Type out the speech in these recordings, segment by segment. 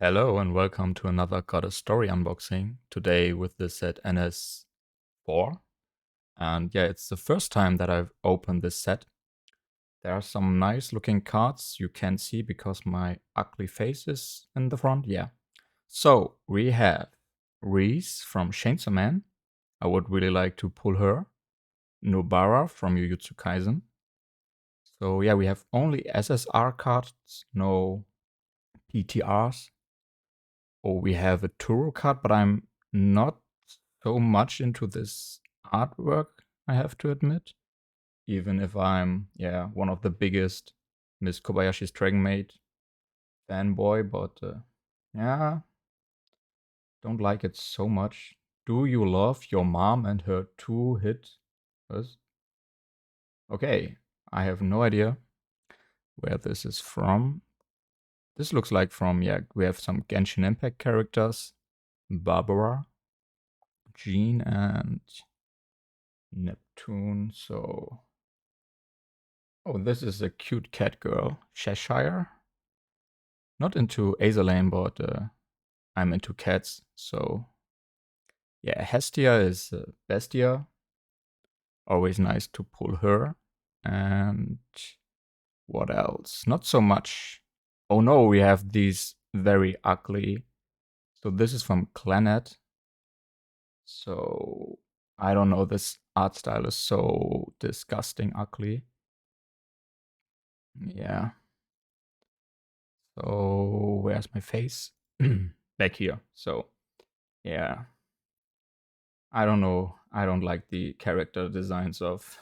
Hello and welcome to another Goddess Story unboxing. Today with the set NS04. And yeah, it's the first time that I've opened this set. There are some nice looking cards you can see because my ugly face is in the front. Yeah. So we have Reese from Chainsaw Man. I would really like to pull her. Nobara from Jujutsu Kaisen. So yeah, we have only SSR cards, no PTRs. Oh, we have a Turo card, but I'm not so much into this artwork, I have to admit. Even if I'm, yeah, one of the biggest Miss Kobayashi's Dragon Maid fanboy, but yeah, don't like it so much. Do you love your mom and her two-hit? Okay, I have no idea where this is from. This looks like from, yeah, we have some Genshin Impact characters. Barbara, Jean, and Neptune. So, oh, this is a cute cat girl, Cheshire. Not into Azalane, but I'm into cats. So, yeah, Hestia is Bestia. Always nice to pull her. And what else? Not so much. Oh no, we have these very ugly. So this is from Clannad. So I don't know. This art style is so disgusting ugly. Yeah. So where's my face? Back here. So yeah, I don't know. I don't like the character designs of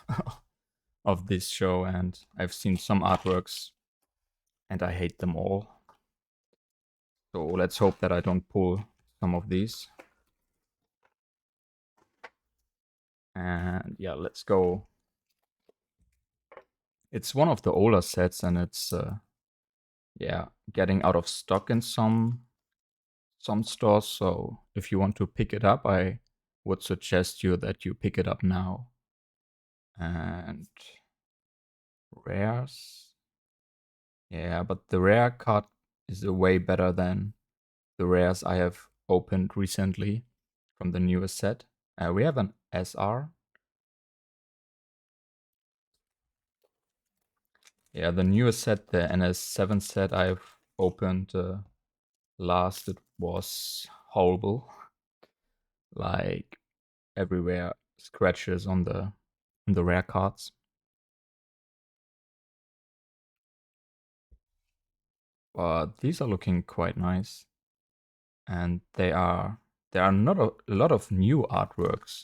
of this show, and I've seen some artworks, and I hate them all. So let's hope that I don't pull some of these. And yeah, let's go. It's one of the older sets, and it's yeah, getting out of stock in some stores. So if you want to pick it up, I would suggest you that you pick it up now. And rares. Yeah, but the rare card is way better than the rares I have opened recently from the newest set. We have an SR. Yeah, the newest set, the NS7 set I've opened last, it was horrible. Like everywhere, scratches on the rare cards. But these are looking quite nice, and there are not a lot of new artworks.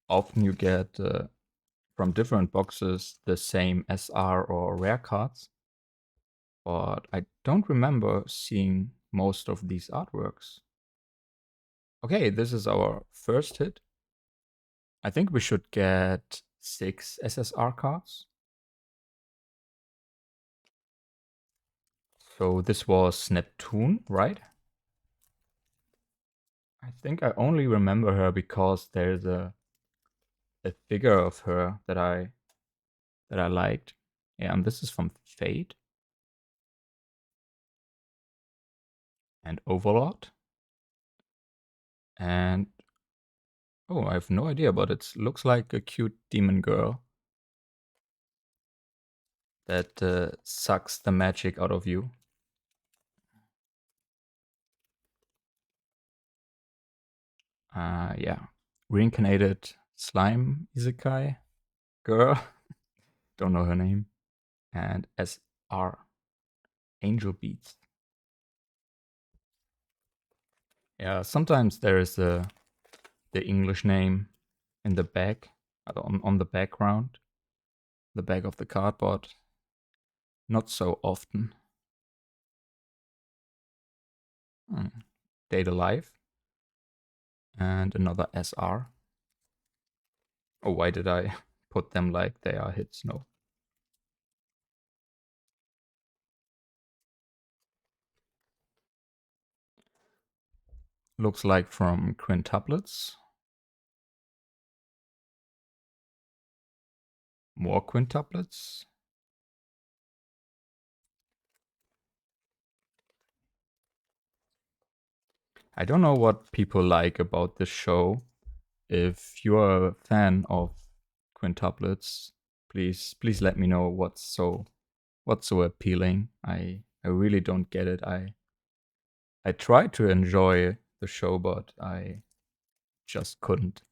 Often you get from different boxes the same SR or rare cards, but I don't remember seeing most of these artworks. Okay, this is our first hit. I think we should get 6 SSR cards. So this was Neptune, right? I think I only remember her because there's a figure of her that I liked. Yeah, and this is from Fate and Overlord. And oh, I have no idea, but it looks like a cute demon girl that sucks the magic out of you. Yeah, reincarnated slime isekai girl. Don't know her name. And SR Angel Beats. Yeah, sometimes there is the English name in the back, on the background, the back of the cardboard. Not so often. Data Life. And another SR. Oh, why did I put them like they are hits? No. Looks like from quintuplets. More quintuplets. I don't know what people like about this show. If you're a fan of quintuplets, please let me know what's so appealing. I really don't get it. I tried to enjoy the show, but I just couldn't.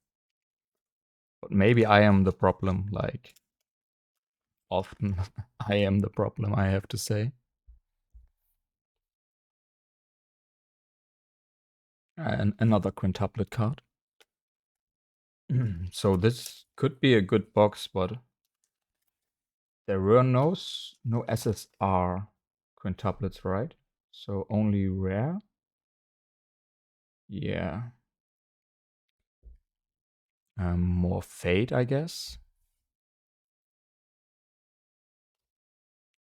But maybe I am the problem, like often I am the problem, I have to say. And another quintuplet card. So this could be a good box, but there were no SSR quintuplets, right? So only rare? Yeah. More Fate, I guess.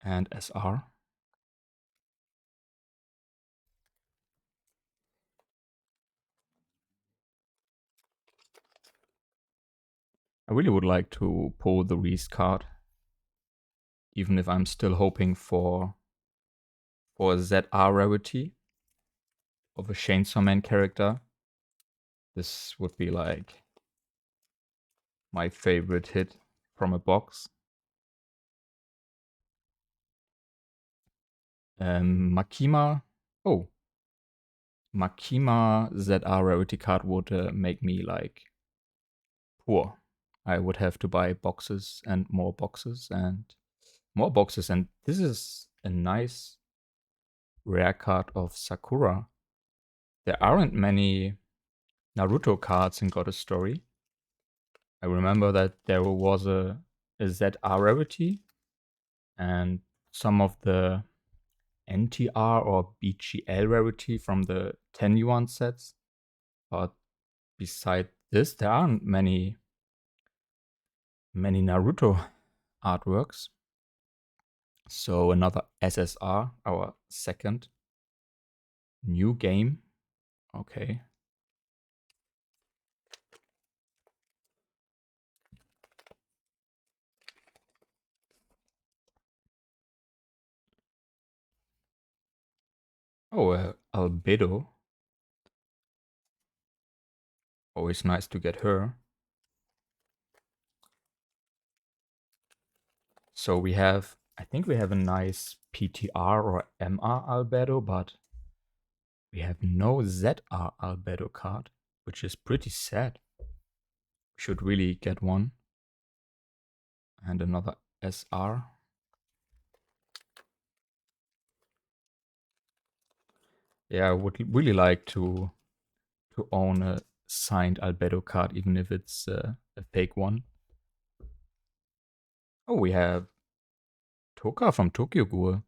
And SR. I really would like to pull the Reese card, even if I'm still hoping for a ZR rarity of a Chainsaw Man character. This would be like my favorite hit from a box. Makima. Oh, Makima ZR rarity card would make me like poor. I would have to buy boxes and more boxes and more boxes. And this is a nice rare card of Sakura. There aren't many Naruto cards in Goddess Story. I remember that there was a ZR rarity and some of the NTR or BGL rarity from the 10 yuan sets. But beside this, there aren't many Naruto artworks. So another SSR, our second new game. Okay. Oh, Albedo. Always nice to get her. So I think we have a nice PTR or MR Albedo, but we have no ZR Albedo card, which is pretty sad. Should really get one. And another SR. Yeah, I would really like to own a signed Albedo card, even if it's a fake one. Oh, we have Toka from Tokyo Ghoul.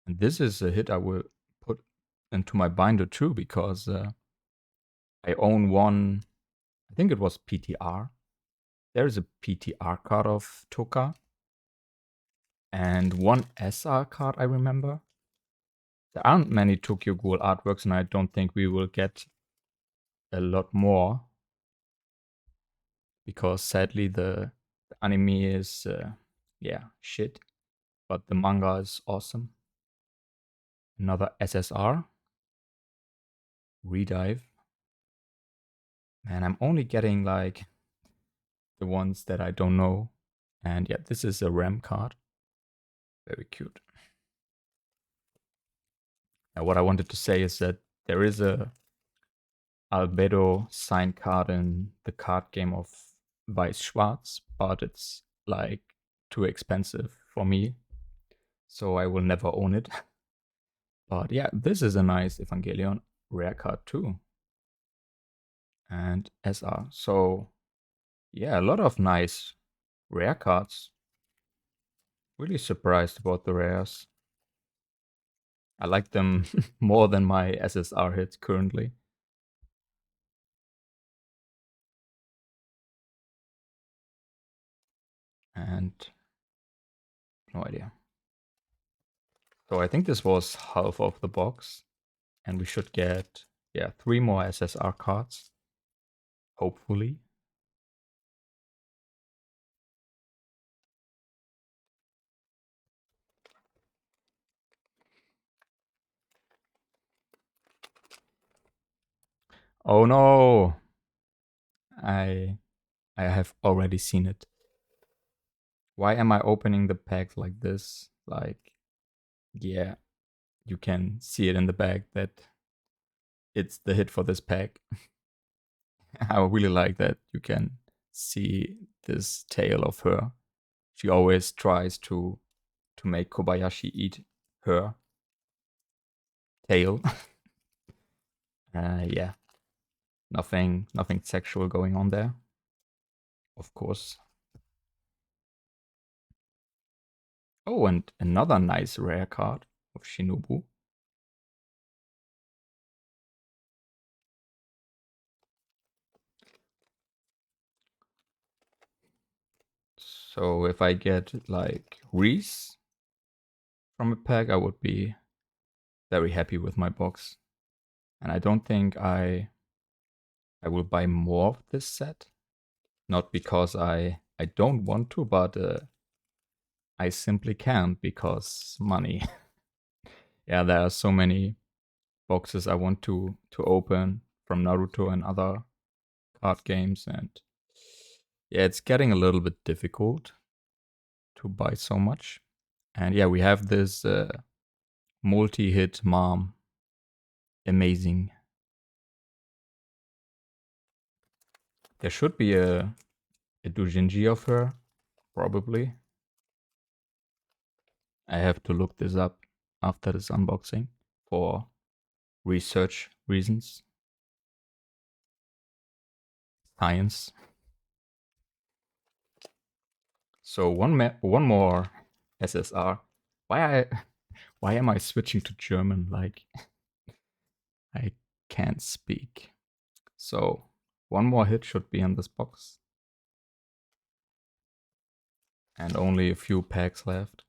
And this is a hit I will put into my binder too, because I own one, I think it was PTR. There is a PTR card of Toka. And one SR card, I remember. There aren't many Tokyo Ghoul artworks, and I don't think we will get a lot more. Because sadly, the anime is, shit. But the manga is awesome. Another SSR. Redive. Man, I'm only getting like the ones that I don't know. And yeah, this is a RAM card. Very cute. Now, what I wanted to say is that there is a Albedo signed card in the card game of Weiß Schwarz, but it's like too expensive for me, so I will never own it. But yeah, this is a nice Evangelion rare card too. And SR. So yeah, a lot of nice rare cards. Really surprised about the rares. I like them more than my SSR hits currently. And no idea. So I think this was half of the box. And we should get, 3 more SSR cards. Hopefully. Oh no! I I have already seen it. Why am I opening the pack like this? Like, yeah, you can see it in the bag that it's the hit for this pack. I really like that you can see this tail of her. She always tries to make Kobayashi eat her tail. Yeah, nothing sexual going on there, of course. Oh, and another nice rare card of Shinobu. So if I get like Reese from a pack, I would be very happy with my box. And I don't think I will buy more of this set. Not because I don't want to, but I simply can't because money. Yeah, there are so many boxes I want to open from Naruto and other card games, and yeah, it's getting a little bit difficult to buy so much. And yeah, we have this multi-hit mom. Amazing. There should be a doujinshi of her, probably. I have to look this up after this unboxing for research reasons. Science. So one more SSR. Why I why am I switching to German? Like I can't speak. So one more hit should be in this box. And only a few packs left.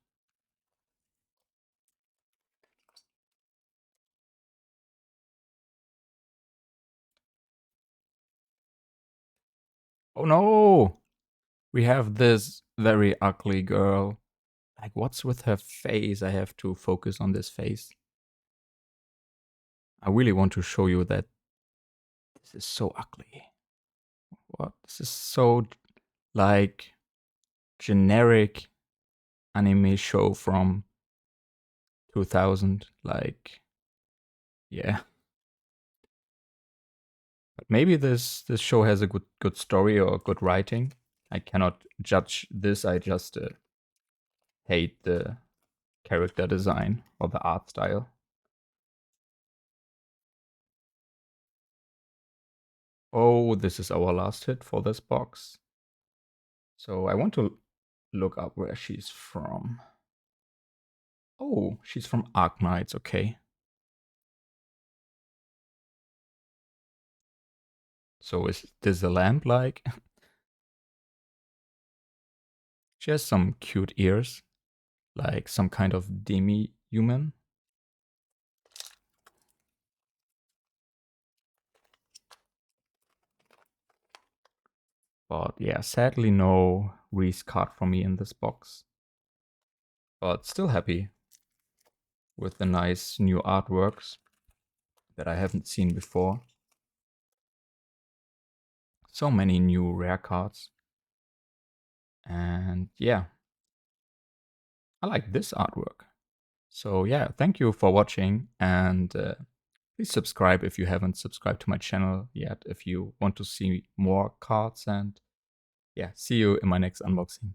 Oh no! We have this very ugly girl. Like, what's with her face? I have to focus on this face. I really want to show you that this is so ugly. What? This is so, like, generic anime show from 2000. Like, yeah. But maybe this show has a good story or good writing. I cannot judge this. I just hate the character design or the art style. Oh, this is our last hit for this box. So I want to look up where she's from. Oh, she's from Arknights, okay. So is this a lamp like? She has some cute ears, like some kind of demi-human. But yeah, sadly no Reese card for me in this box. But still happy with the nice new artworks that I haven't seen before. So many new rare cards. And yeah, I like this artwork. So yeah, thank you for watching, and please subscribe if you haven't subscribed to my channel yet, if you want to see more cards, and yeah, see you in my next unboxing.